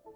To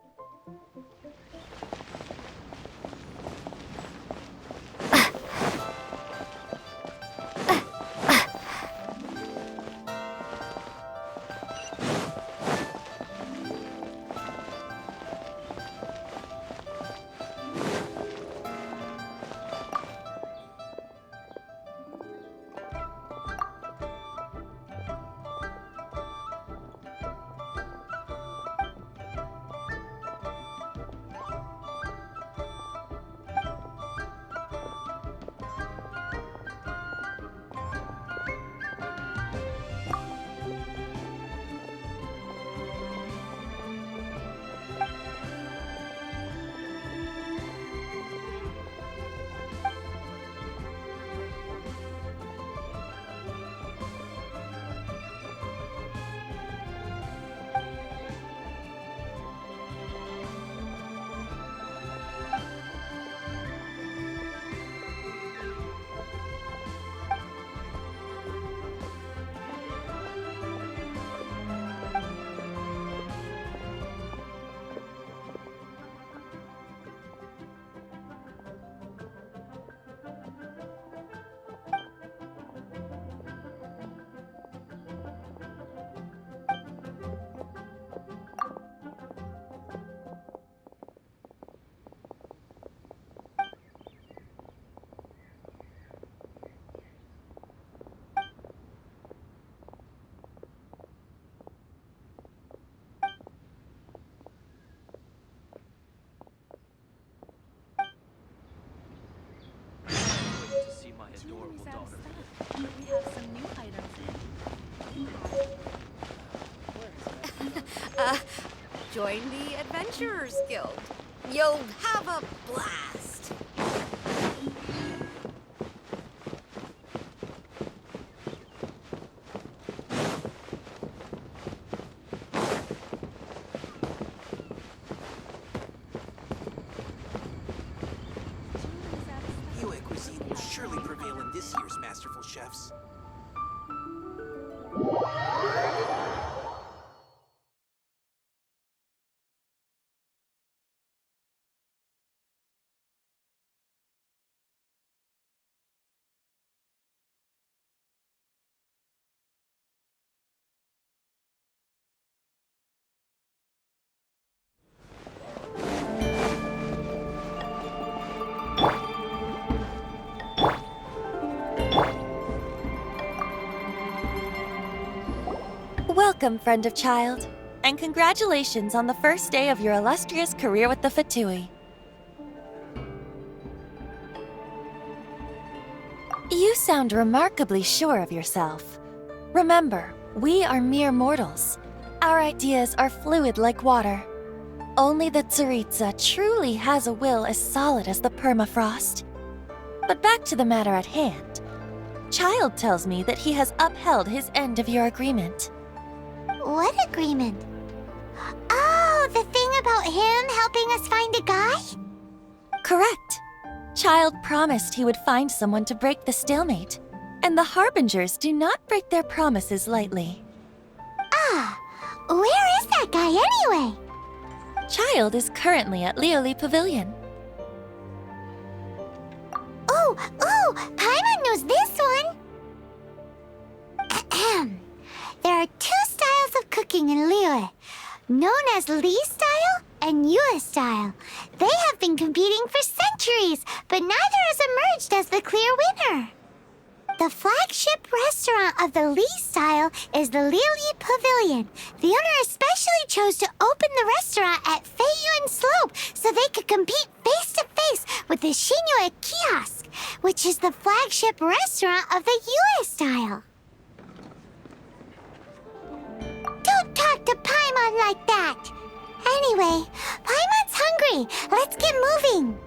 see my adorable daughter. We have some new items in. Join the Adventurers Guild. You'll have a blast. Yue cuisine will surely prevail in this year's Masterful Chefs. Welcome, friend of child, and congratulations on the first day of your illustrious career with the Fatui. You sound remarkably sure of yourself. Remember, we are mere mortals. Our ideas are fluid like water. Only the Tsaritsa truly has a will as solid as the permafrost. But back to the matter at hand. Child tells me that he has upheld his end of your agreement. What agreement? Oh, the thing about him helping us find a guy? Correct. Child promised he would find someone to break the stalemate, and the Harbingers do not break their promises lightly. Ah, where is that guy anyway? Child is currently at Lioli Pavilion. Oh, Paimon knows this one. Ahem. There are two styles of cooking in Liyue, known as Li style and Yue style. They have been competing for centuries, but neither has emerged as the clear winner. The flagship restaurant of the Li style is the Lioli Pavilion. The owner especially chose to open the restaurant at Feiyuan Slope so they could compete face to face with the Shinyue Kiosk, which is the flagship restaurant of the Yue style. Don't talk to Paimon like that! Anyway, Paimon's hungry. Let's get moving.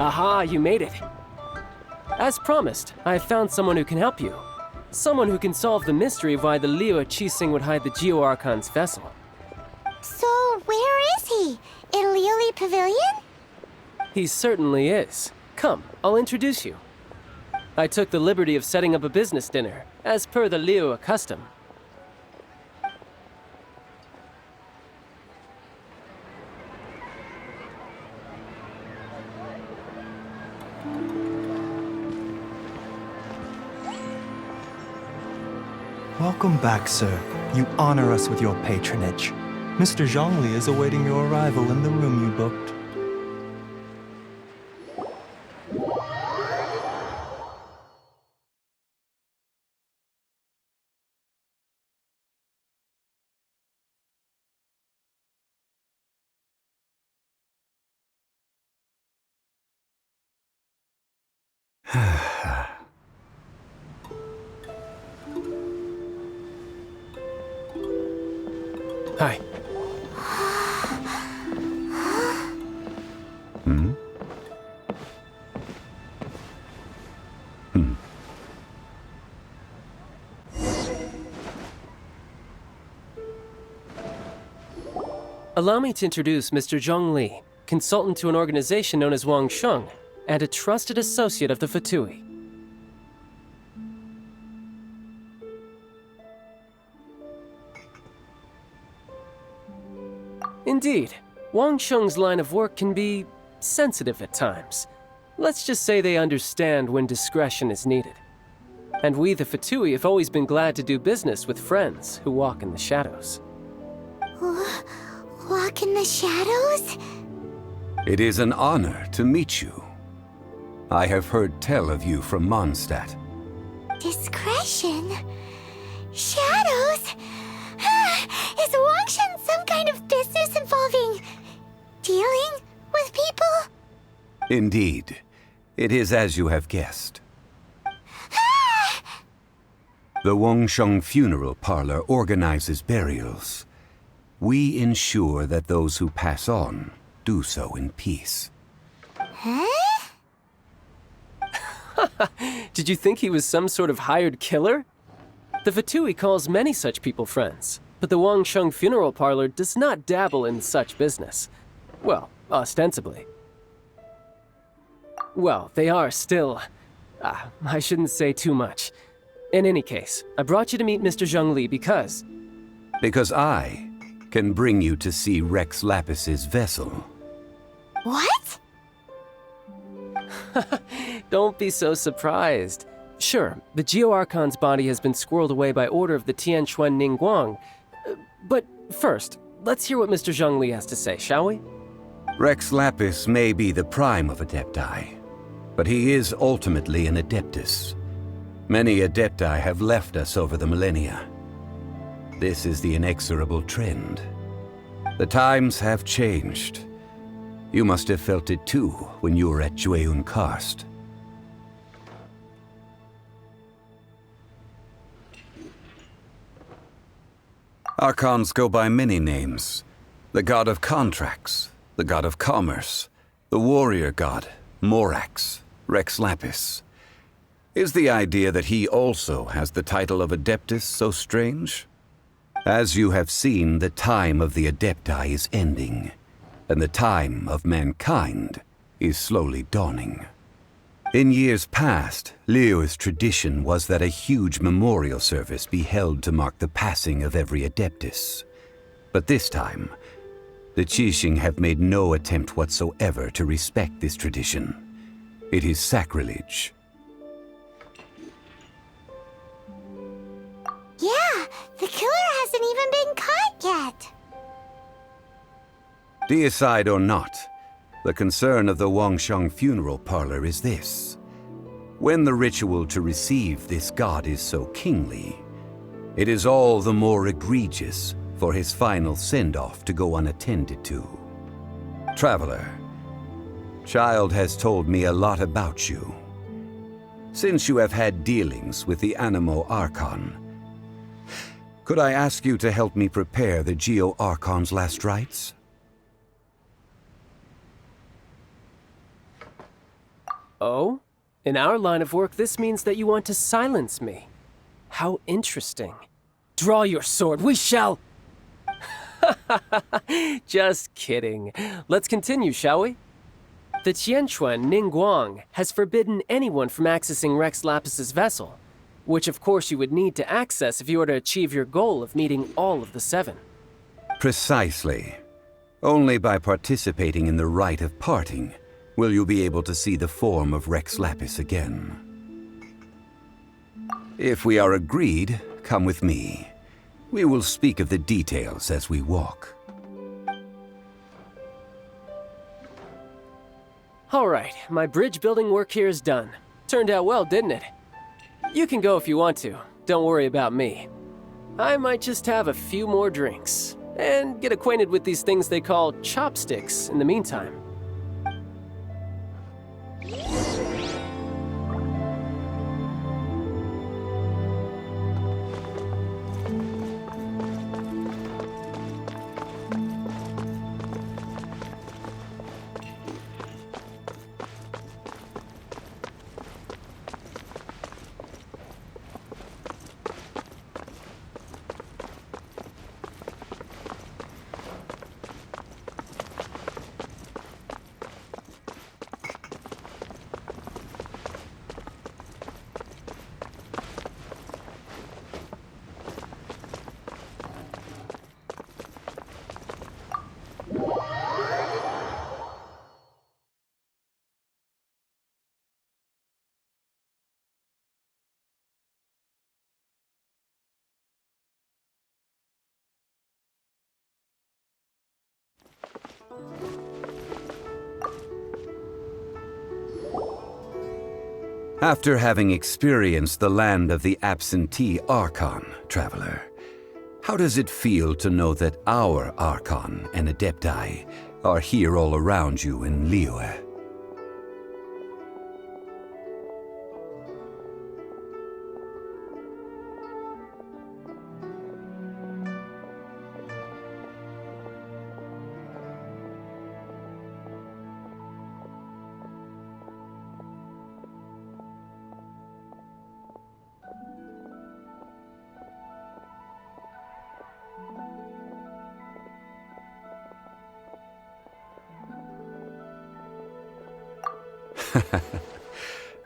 Aha, you made it. As promised, I have found someone who can help you. Someone who can solve the mystery of why the Liyue Qixing would hide the Geo-Archon's vessel. So, where is he? In Liyue Pavilion? He certainly is. Come, I'll introduce you. I took the liberty of setting up a business dinner, as per the Liyue custom. Welcome back, sir. You honor us with your patronage. Mr. Zhongli is awaiting your arrival in the room you booked. Hi. Allow me to introduce Mr. Zhongli, consultant to an organization known as Wang Sheng, and a trusted associate of the Fatui. Indeed, Wang Sheng's line of work can be sensitive at times. Let's just say they understand when discretion is needed. And we, the Fatui, have always been glad to do business with friends who walk in the shadows. Walk in the shadows? It is an honor to meet you. I have heard tell of you from Mondstadt. Discretion? Shadows? Is Wangshan some kind of business involving dealing with people? Indeed. It is as you have guessed. The Wangsheng Funeral Parlor organizes burials. We ensure that those who pass on do so in peace. Huh? Did you think he was some sort of hired killer? The Fatui calls many such people friends, but the Wangsheng Funeral Parlor does not dabble in such business. Well, ostensibly. Well, they are still... I shouldn't say too much. In any case, I brought you to meet Mr. Zhongli because... Because I can bring you to see Rex Lapis's vessel. What? Don't be so surprised. Sure, the Geo-Archon's body has been squirreled away by order of the Tianquan Ningguang. But first, let's hear what Mr. Zhongli has to say, shall we? Rex Lapis may be the prime of Adepti, but he is ultimately an Adeptus. Many Adepti have left us over the millennia. This is the inexorable trend. The times have changed. You must have felt it too when you were at Jueyun Karst. Archons go by many names. The god of contracts, the god of commerce, the warrior god, Morax, Rex Lapis. Is the idea that he also has the title of Adeptus so strange? As you have seen, the time of the Adepti is ending, and the time of mankind is slowly dawning. In years past, Liyue's tradition was that a huge memorial service be held to mark the passing of every Adeptus. But this time, the Qixing have made no attempt whatsoever to respect this tradition. It is sacrilege. Yeah, the killer hasn't even been caught yet. Deicide or not, the concern of the Wangsheng Funeral Parlor is this. When the ritual to receive this god is so kingly, it is all the more egregious for his final send-off to go unattended to. Traveler, Child has told me a lot about you. Since you have had dealings with the Animo Archon, could I ask you to help me prepare the Geo Archon's last rites? Oh? In our line of work, this means that you want to silence me. How interesting. Draw your sword, we shall... Just kidding. Let's continue, shall we? The Tianquan Ningguang has forbidden anyone from accessing Rex Lapis's vessel, which of course you would need to access if you were to achieve your goal of meeting all of the 7. Precisely. Only by participating in the rite of parting will you be able to see the form of Rex Lapis again. If we are agreed, come with me. We will speak of the details as we walk. All right, my bridge building work here is done. Turned out well, didn't it? You can go if you want to. Don't worry about me. I might just have a few more drinks and get acquainted with these things they call chopsticks in the meantime. After having experienced the land of the absentee Archon, traveler, how does it feel to know that our Archon and Adepti are here all around you in Liyue?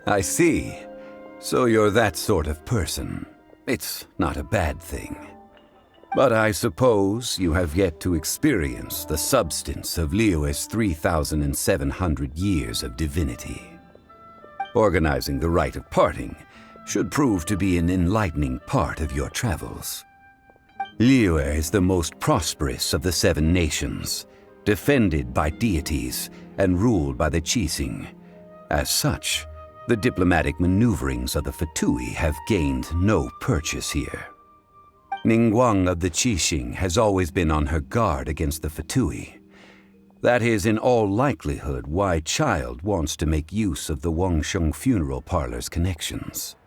I see. So you're that sort of person. It's not a bad thing. But I suppose you have yet to experience the substance of Liyue's 3,700 years of divinity. Organizing the rite of parting should prove to be an enlightening part of your travels. Liyue is the most prosperous of the 7 nations, defended by deities and ruled by the Qixing. As such, the diplomatic maneuverings of the Fatui have gained no purchase here. Ningguang of the Qixing has always been on her guard against the Fatui. That is in all likelihood why Child wants to make use of the Wangsheng funeral parlor's connections.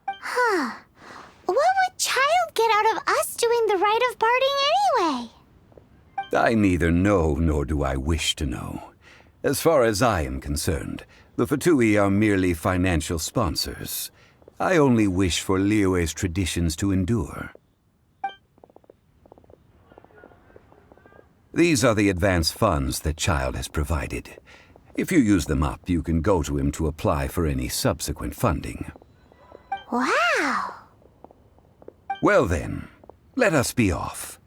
Huh. What would Child get out of us doing the rite of parting anyway? I neither know nor do I wish to know. As far as I am concerned, the Fatui are merely financial sponsors. I only wish for Liyue's traditions to endure. These are the advance funds that Child has provided. If you use them up, you can go to him to apply for any subsequent funding. Wow! Well then, let us be off.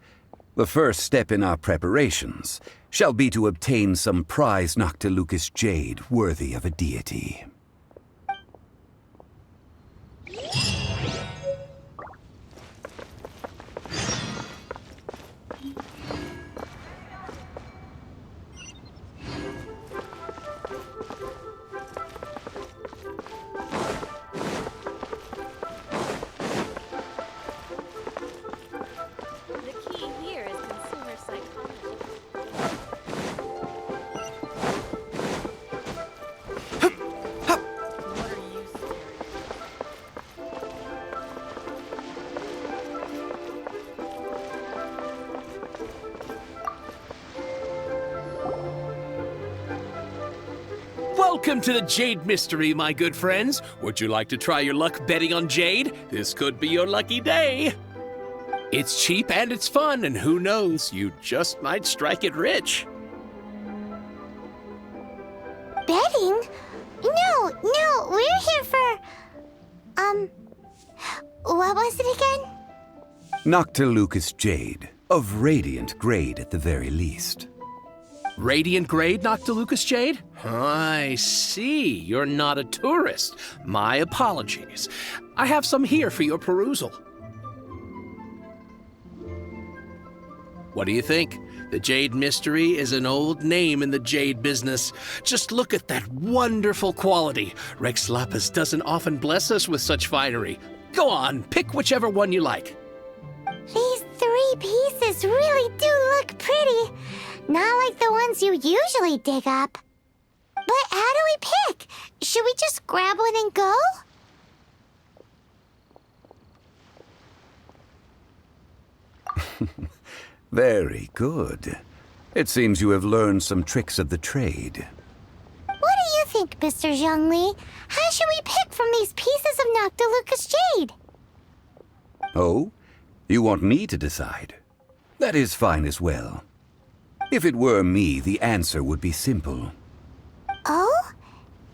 The first step in our preparations shall be to obtain some prized Noctilucus jade worthy of a deity. The key here is consumer psychology. What are you staring Welcome to the Jade Mystery, my good friends. Would you like to try your luck betting on Jade? This could be your lucky day. It's cheap and it's fun, and who knows, you just might strike it rich. Betting? No, we're here for... what was it again? Noctilucus Jade, of radiant grade at the very least. Radiant grade, Noctilucus Jade? I see. You're not a tourist. My apologies. I have some here for your perusal. What do you think? The Jade Mystery is an old name in the jade business. Just look at that wonderful quality. Rex Lapis doesn't often bless us with such finery. Go on, pick whichever one you like. These 3 pieces really do look pretty. Not like the ones you usually dig up. But how do we pick? Should we just grab one and go? Very good. It seems you have learned some tricks of the trade. What do you think, Mr. ZHONGLI? How should we pick from these pieces of Noctilucus Jade? Oh? You want me to decide? That is fine as well. If it were me, the answer would be simple. Oh?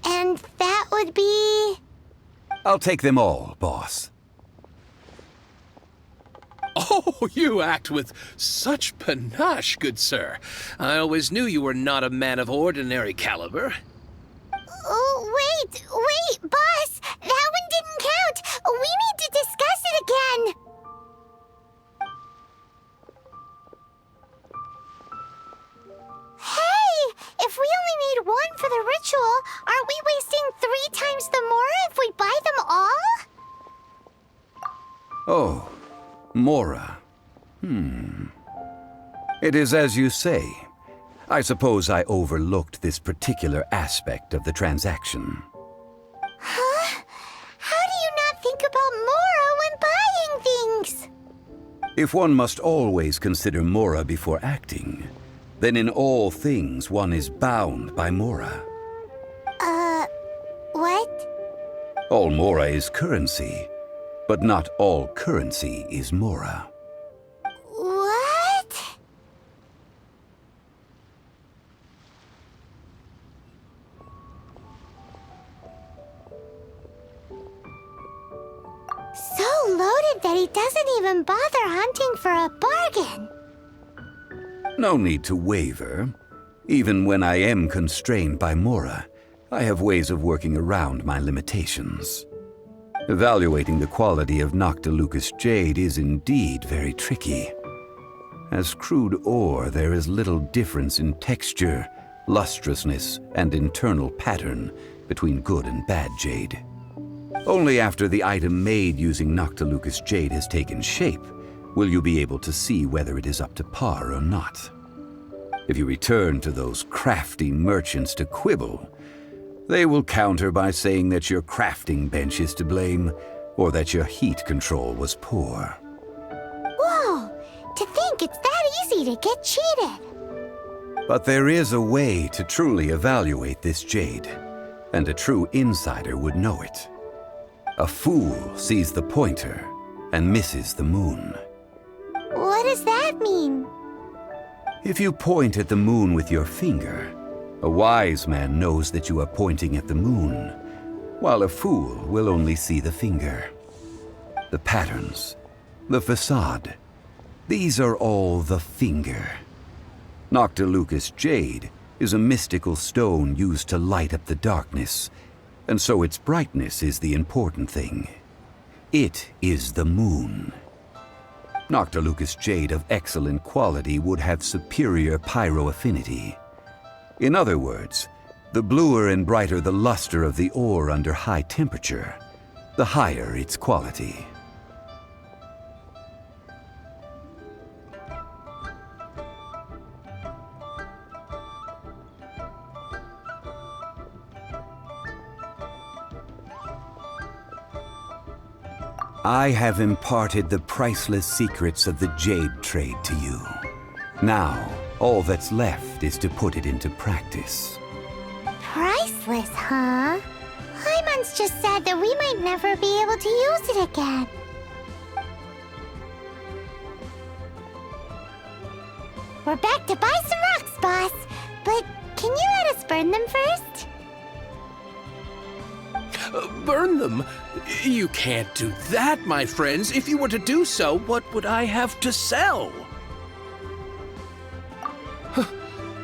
And that would be... I'll take them all, boss. Oh, you act with such panache, good sir. I always knew you were not a man of ordinary caliber. Oh, wait, boss! That one didn't count! We need to discuss it again! Hey! If we only need one for the ritual, aren't we wasting 3 times the Mora if we buy them all? Oh, Mora. It is as you say. I suppose I overlooked this particular aspect of the transaction. Huh? How do you not think about Mora when buying things? If one must always consider Mora before acting, then in all things one is bound by Mora. What? All Mora is currency, but not all currency is Mora. What? So loaded that he doesn't even bother hunting for a bargain. No need to waver. Even when I am constrained by Mora, I have ways of working around my limitations. Evaluating the quality of Noctilucus Jade is indeed very tricky. As crude ore, there is little difference in texture, lustrousness, and internal pattern between good and bad jade. Only after the item made using Noctilucus Jade has taken shape will you be able to see whether it is up to par or not. If you return to those crafty merchants to quibble, they will counter by saying that your crafting bench is to blame, or that your heat control was poor. Whoa! To think it's that easy to get cheated! But there is a way to truly evaluate this jade, and a true insider would know it. A fool sees the pointer and misses the moon. What does that mean? If you point at the moon with your finger, a wise man knows that you are pointing at the moon, while a fool will only see the finger. The patterns, the facade, these are all the finger. Noctilucus Jade is a mystical stone used to light up the darkness, and so its brightness is the important thing. It is the moon. Noctilucus Jade of excellent quality would have superior pyroaffinity. In other words, the bluer and brighter the luster of the ore under high temperature, the higher its quality. I have imparted the priceless secrets of the jade trade to you. Now, all that's left is to put it into practice. Priceless, huh? Paimon's just sad that we might never be able to use it again. We're back to buy some rocks, boss. But can you let us burn them first? Burn them? You can't do that, my friends. If you were to do so, what would I have to sell?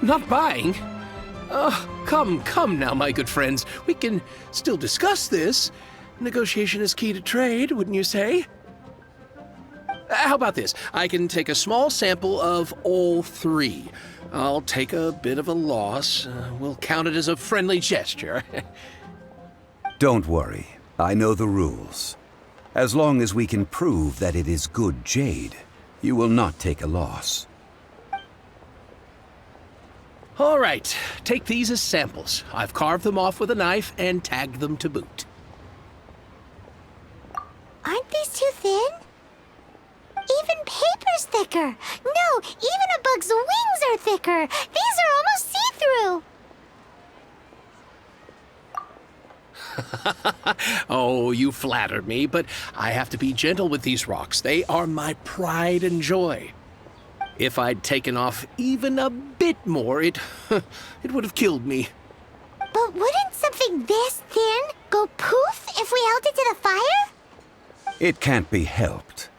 Not buying? Come now, my good friends. We can still discuss this. Negotiation is key to trade, wouldn't you say? How about this? I can take a small sample of all three. I'll take a bit of a loss. We'll count it as a friendly gesture. Don't worry. I know the rules. As long as we can prove that it is good jade, you will not take a loss. All right, take these as samples. I've carved them off with a knife and tagged them to boot. Aren't these too thin? Even paper's thicker. No, even a bug's wings are thicker. These are almost see-through. Oh, you flatter me, but I have to be gentle with these rocks. They are my pride and joy. If I'd taken off even a bit more, it would have killed me. But wouldn't something this thin go poof if we held it to the fire? It can't be helped.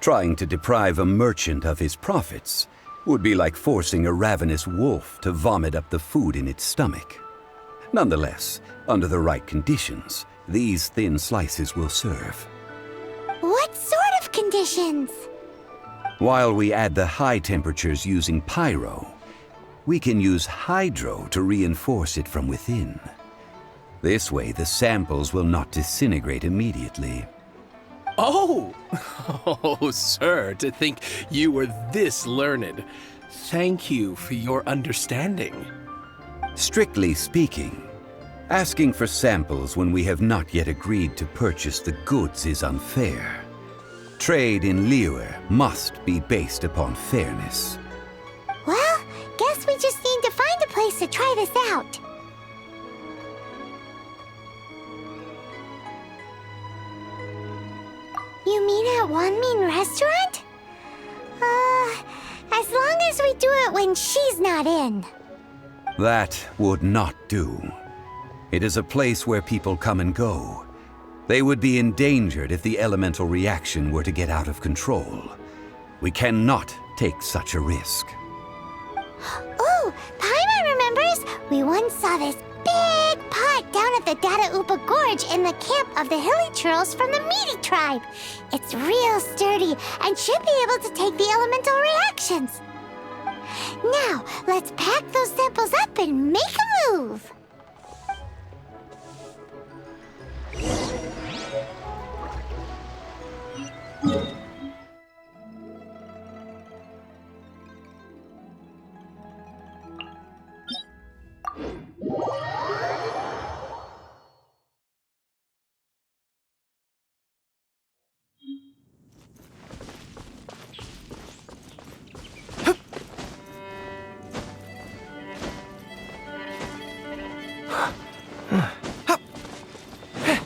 Trying to deprive a merchant of his profits would be like forcing a ravenous wolf to vomit up the food in its stomach. Nonetheless, under the right conditions, these thin slices will serve. What sort of conditions? While we add the high temperatures using pyro, we can use hydro to reinforce it from within. This way, the samples will not disintegrate immediately. Oh, sir, to think you were this learned. Thank you for your understanding. Strictly speaking, asking for samples when we have not yet agreed to purchase the goods is unfair. Trade in Liyue must be based upon fairness. Well, guess we just need to find a place to try this out. You mean at Wanmin Restaurant? As long as we do it when she's not in. That would not do. It is a place where people come and go. They would be endangered if the elemental reaction were to get out of control. We cannot take such a risk. Oh, Paimon remembers! We once saw this big pot down at the Dada Upa Gorge in the camp of the hilly churls from the Meaty tribe. It's real sturdy and should be able to take the elemental reactions. Now, let's pack those samples up and make a move.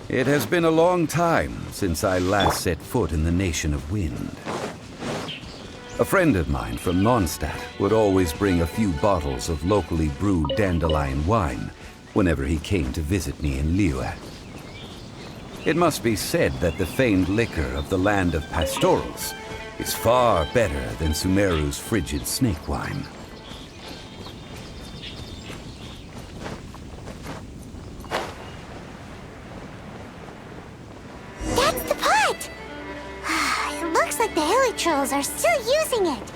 It has been a long time since I last set foot in the Nation of Wind. A friend of mine from Mondstadt would always bring a few bottles of locally brewed dandelion wine whenever he came to visit me in Liyue. It must be said that the famed liquor of the land of pastorals is far better than Sumeru's frigid snake wine. Trolls are still using it.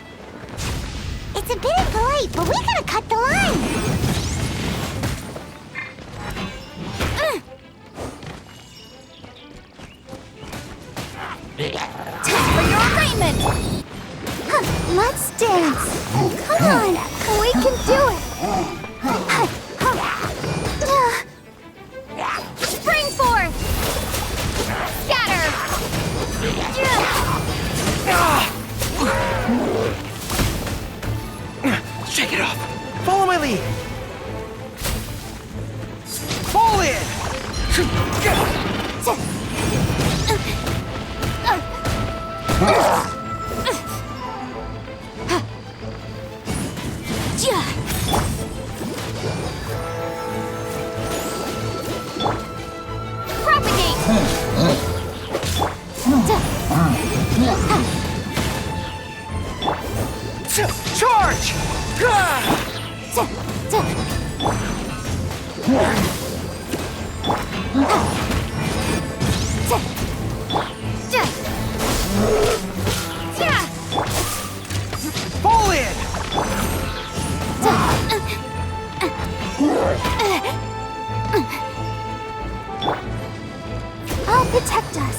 It's a bit impolite, but we gotta cut the line. Time for your arraignment! Let's dance. Come on, we can do it. Spring forth! Scatter! Shake it off! Follow my lead! Charge! Fall in! I'll protect us.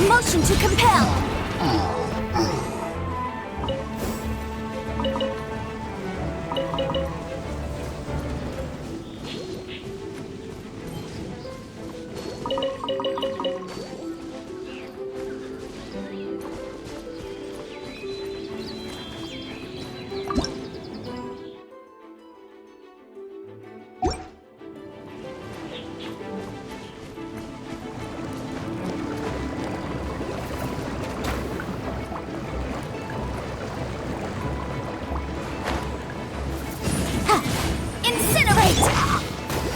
Motion to compel.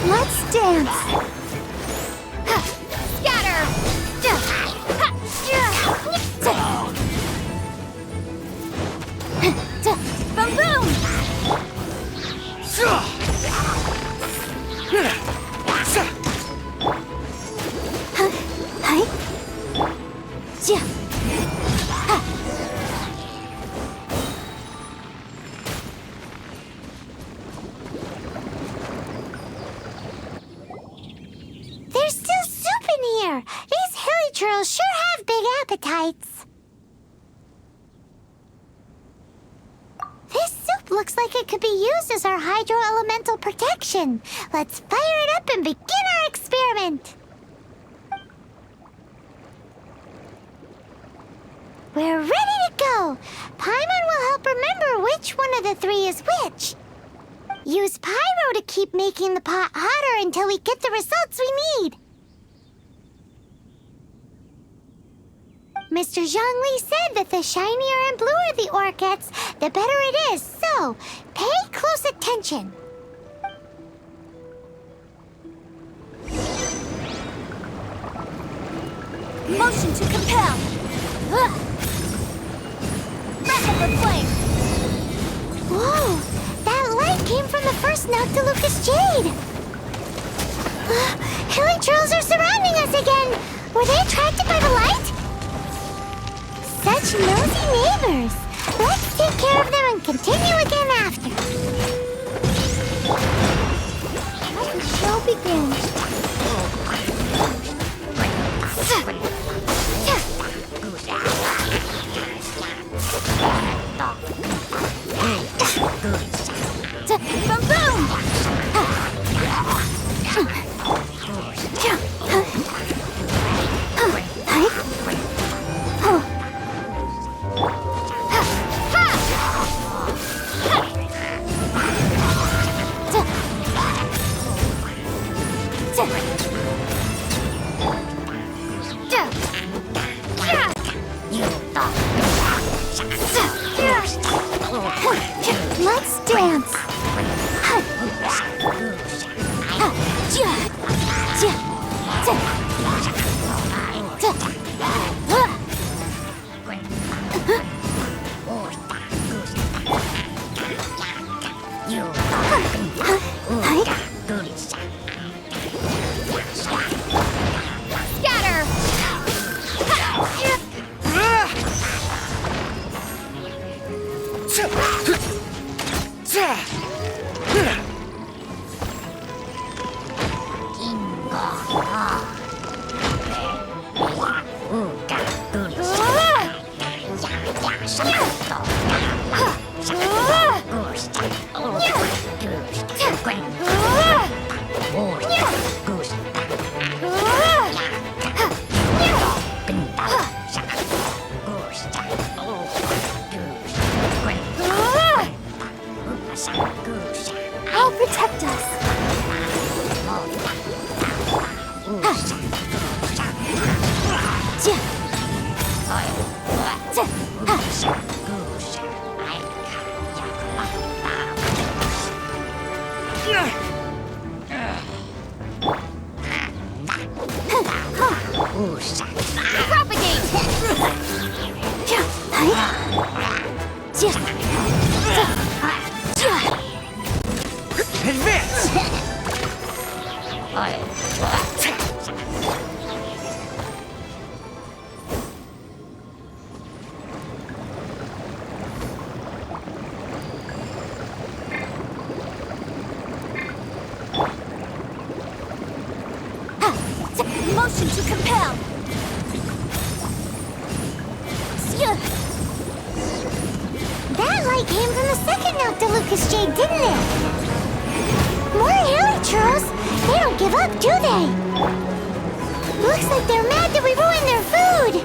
Let's dance. Scatter. Boom boom. There's still soup in here. These hilly churls sure have big appetites. This soup looks like it could be used as our hydro-elemental protection. Let's fire it up and begin our experiment. We're ready to go. Paimon will help remember which one of the three is which. Use pyro to keep making the pot hotter until we get the results we need. Mr. Zhongli said that the shinier and bluer the ore gets, the better it is, so pay close attention. Motion to compel. Rapid flame. Whoa! That light came from the first NOCTILUCUS jade! Hilly trolls are surrounding us again! Were they attracted by the light? Such nosy neighbors! Let's take care of them and continue again after. Let the show begin. Boom boom! Let's dance. I'll protect us. Advance! Motion to compel. That light came from the second Noctilucus Jade, didn't it? More hilly churros. They don't give up, do they? Looks like they're mad that we ruined their food.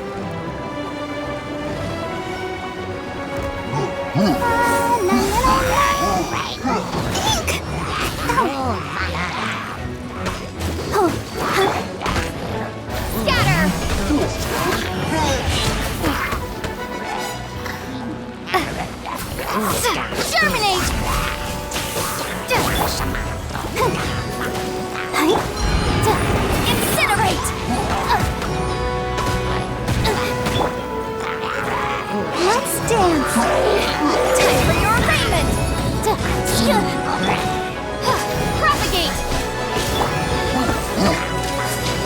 Germinate! Incinerate! Let's dance! Time for your arraignment! Propagate!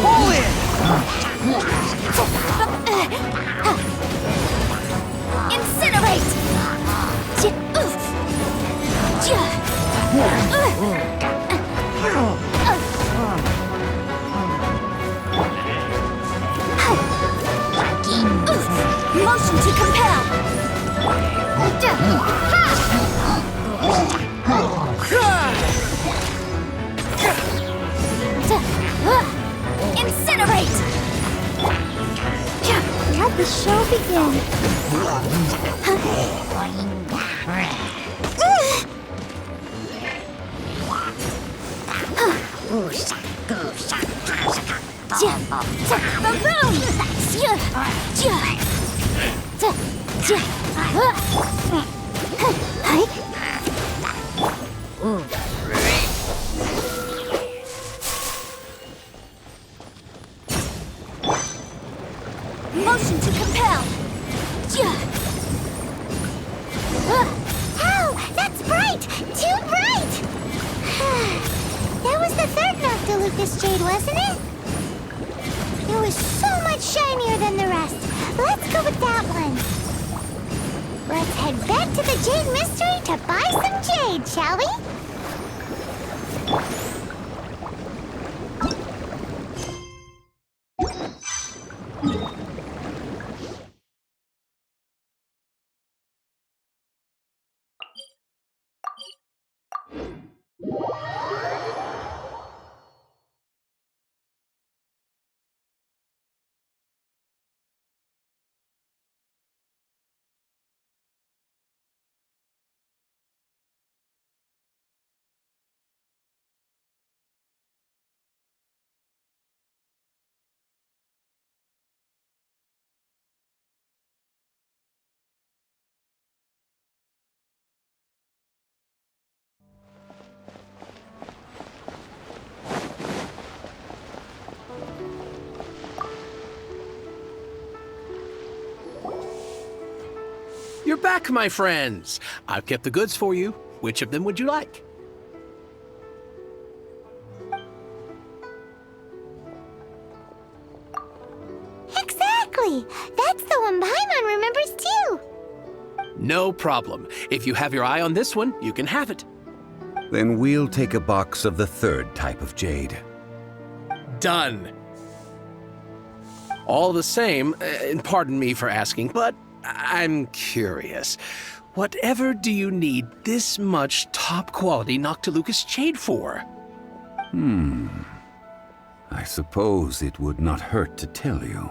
Pull in! Incinerate! Motion to compel. Incinerate! Let the show begin. Motion to compel! Oh, that's bright! Too bright! That was the third Noctilucus Jade, wasn't it? It was so much shinier than the rest. Let's go with that one. Let's head back to the Jade Mystery to buy some jade, shall we? You're back, my friends. I've kept the goods for you. Which of them would you like? Exactly! That's the one Paimon remembers too! No problem. If you have your eye on this one, you can have it. Then we'll take a box of the third type of jade. Done. All the same, and pardon me for asking, but I'm curious. Whatever do you need this much top-quality Noctilucus jade for? I suppose it would not hurt to tell you.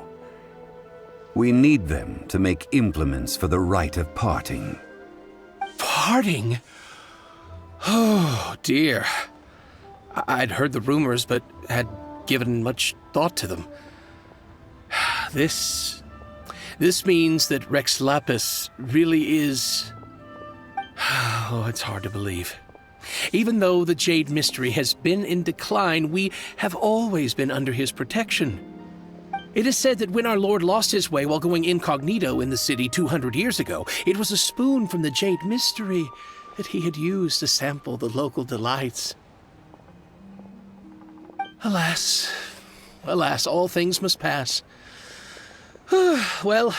We need them to make implements for the rite of parting. Parting? Oh, dear. I'd heard the rumors, but had given much thought to them. This means that Rex Lapis really is... Oh, it's hard to believe. Even though the Jade Mystery has been in decline, we have always been under his protection. It is said that when our Lord lost his way while going incognito in the city 200 years ago, it was a spoon from the Jade Mystery that he had used to sample the local delights. Alas, alas, all things must pass. Well,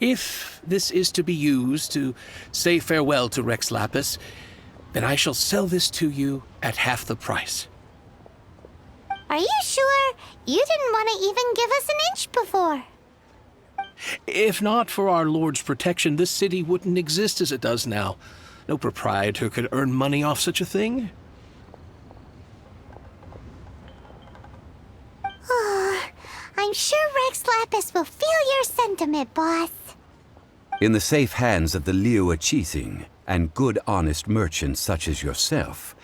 if this is to be used to say farewell to Rex Lapis, then I shall sell this to you at half the price. Are you sure? You didn't want to even give us an inch before. If not for our Lord's protection, this city wouldn't exist as it does now. No proprietor could earn money off such a thing. I'm sure Rex Lapis will feel your sentiment, boss. In the safe hands of the Liyue Qixing and good honest merchants such as yourself,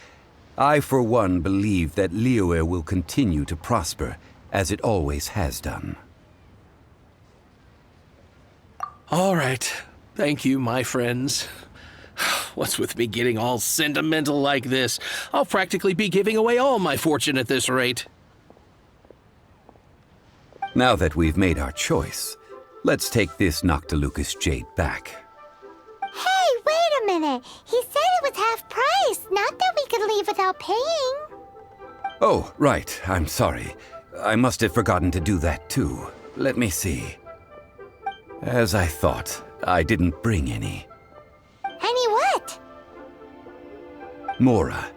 I for one believe that Liyue will continue to prosper as it always has done. All right. Thank you, my friends. What's with me getting all sentimental like this? I'll practically be giving away all my fortune at this rate. Now that we've made our choice, let's take this Noctilucus jade back. Hey, wait a minute. He said it was half price, not that we could leave without paying. Oh, right. I'm sorry. I must have forgotten to do that too. Let me see. As I thought, I didn't bring any. Any what? Mora,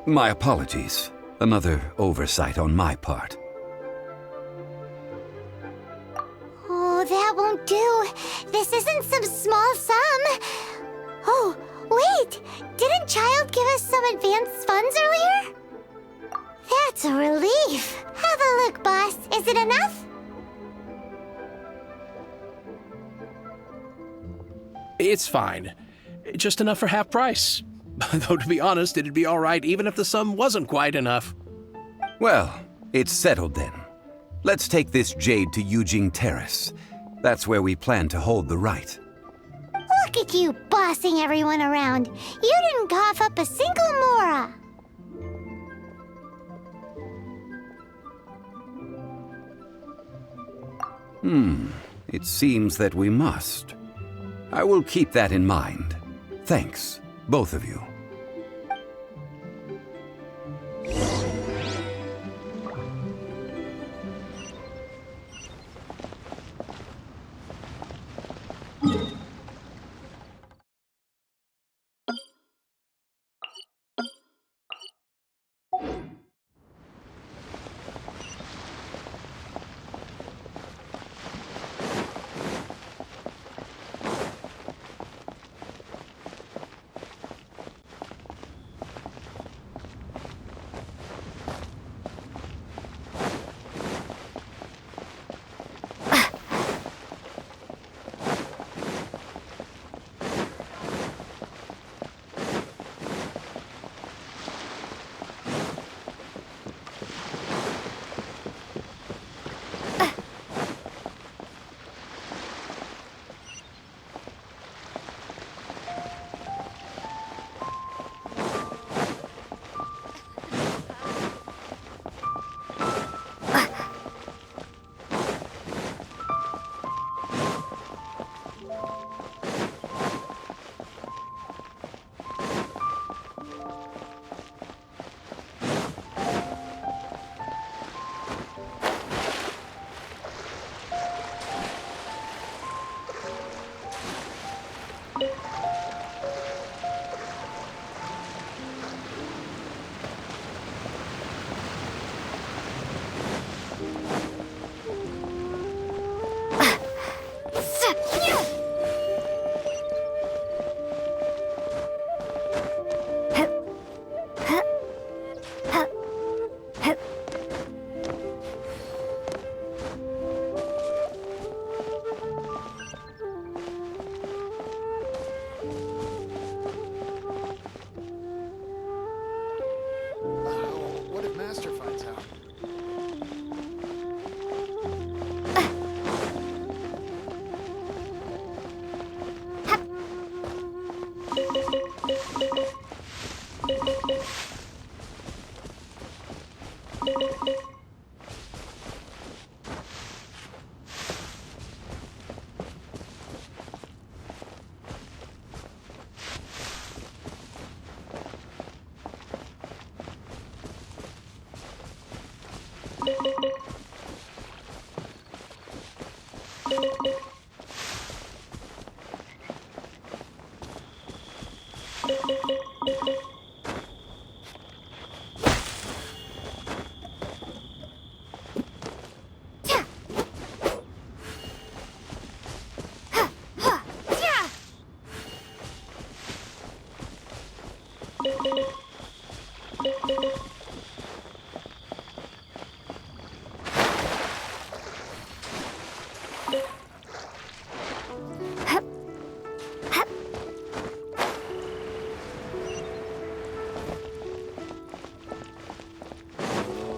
my apologies. Another oversight on my part. Oh, that won't do. This isn't some small sum. Oh, wait. Didn't Child give us some advanced funds earlier? That's a relief. Have a look, boss. Is it enough? It's fine. Just enough for half price. Though, to be honest, it'd be all right even if the sum wasn't quite enough. Well, it's settled then. Let's take this jade to Yujing Terrace. That's where we plan to hold the rite. Look at you bossing everyone around. You didn't cough up a single Mora. It seems that we must. I will keep that in mind. Thanks, both of you.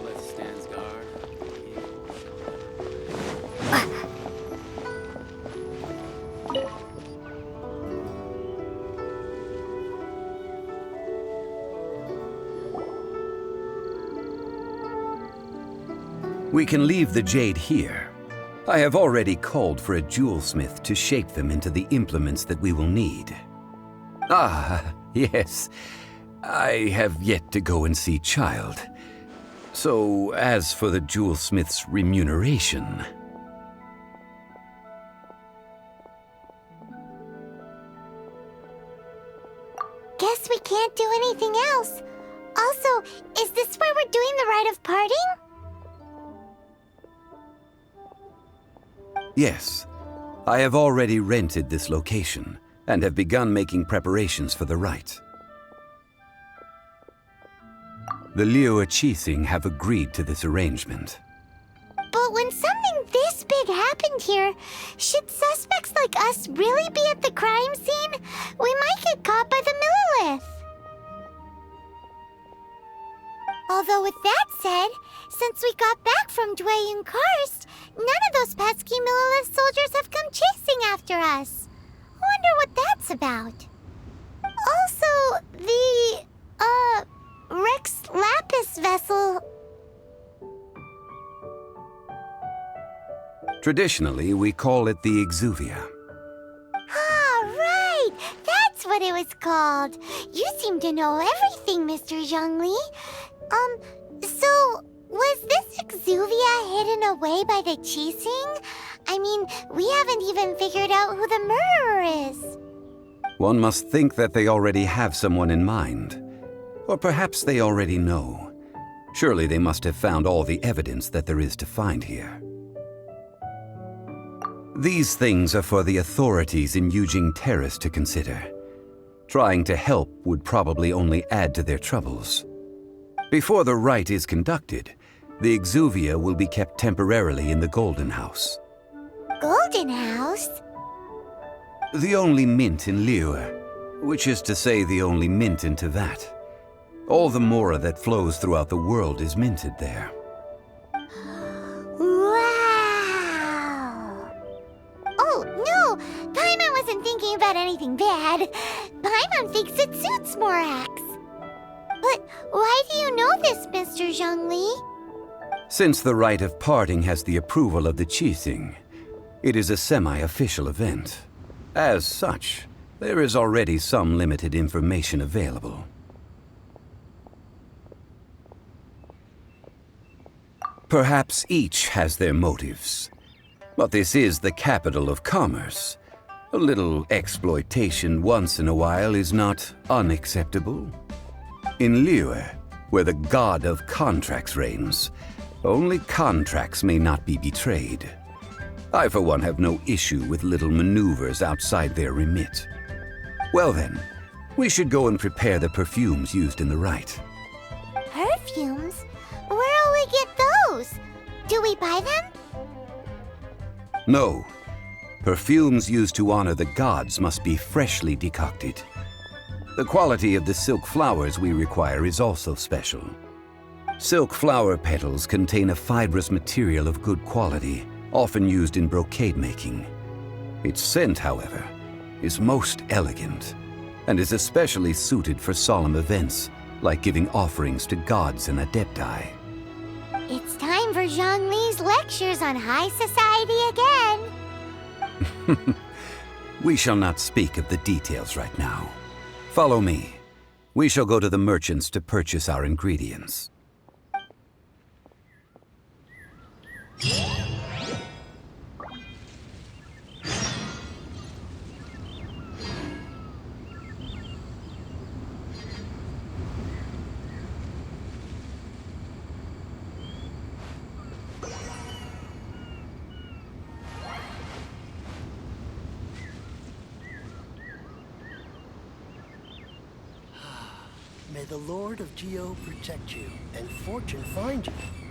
Lilith stands guard. Evil shall We can leave the jade here. I have already called for a jewelsmith to shape them into the implements that we will need. Ah, yes. I have yet to go and see Child. So, as for the jewelsmith's remuneration... Guess we can't do anything else. Also, is this where we're doing the rite of parting? Yes, I have already rented this location and have begun making preparations for the rite. The Liyue Qixing have agreed to this arrangement. But when something this big happened here, should suspects like us really be at the crime scene? We might get caught by the Millilith. Although with that said, since we got back from Dwayne Karst, none of those pesky Millilith soldiers have come chasing after us. Wonder what that's about. Also, the, Rex Lapis vessel... Traditionally, we call it the Exuvia. Ah, right! That's what it was called. You seem to know everything, Mr. Zhongli. So, was this Exuvia hidden away by the Qixing? I mean, we haven't even figured out who the murderer is. One must think that they already have someone in mind. Or perhaps they already know. Surely they must have found all the evidence that there is to find here. These things are for the authorities in Yujing Terrace to consider. Trying to help would probably only add to their troubles. Before the rite is conducted, the Exuvia will be kept temporarily in the Golden House. Golden House? The only mint in Liyue, which is to say the only mint in Teyvat. All the mora that flows throughout the world is minted there. Wow! Oh, no! Paimon wasn't thinking about anything bad. Paimon thinks it suits Morax. But why do you know this, Mr. Zhongli? Since the rite of parting has the approval of the Qixing, it is a semi-official event. As such, there is already some limited information available. Perhaps each has their motives. But this is the capital of commerce. A little exploitation once in a while is not unacceptable. In Liyue, where the god of contracts reigns, only contracts may not be betrayed. I, for one, have no issue with little maneuvers outside their remit. Well then, we should go and prepare the perfumes used in the rite. Perfumes? Where'll we get those? Do we buy them? No. Perfumes used to honor the gods must be freshly decocted. The quality of the silk flowers we require is also special. Silk flower petals contain a fibrous material of good quality, often used in brocade making. Its scent, however, is most elegant, and is especially suited for solemn events, like giving offerings to gods and adepti. It's time for Zhongli's lectures on high society again. We shall not speak of the details right now. Follow me. We shall go to the merchants to purchase our ingredients. May the Lord of Geo protect you, and fortune find you.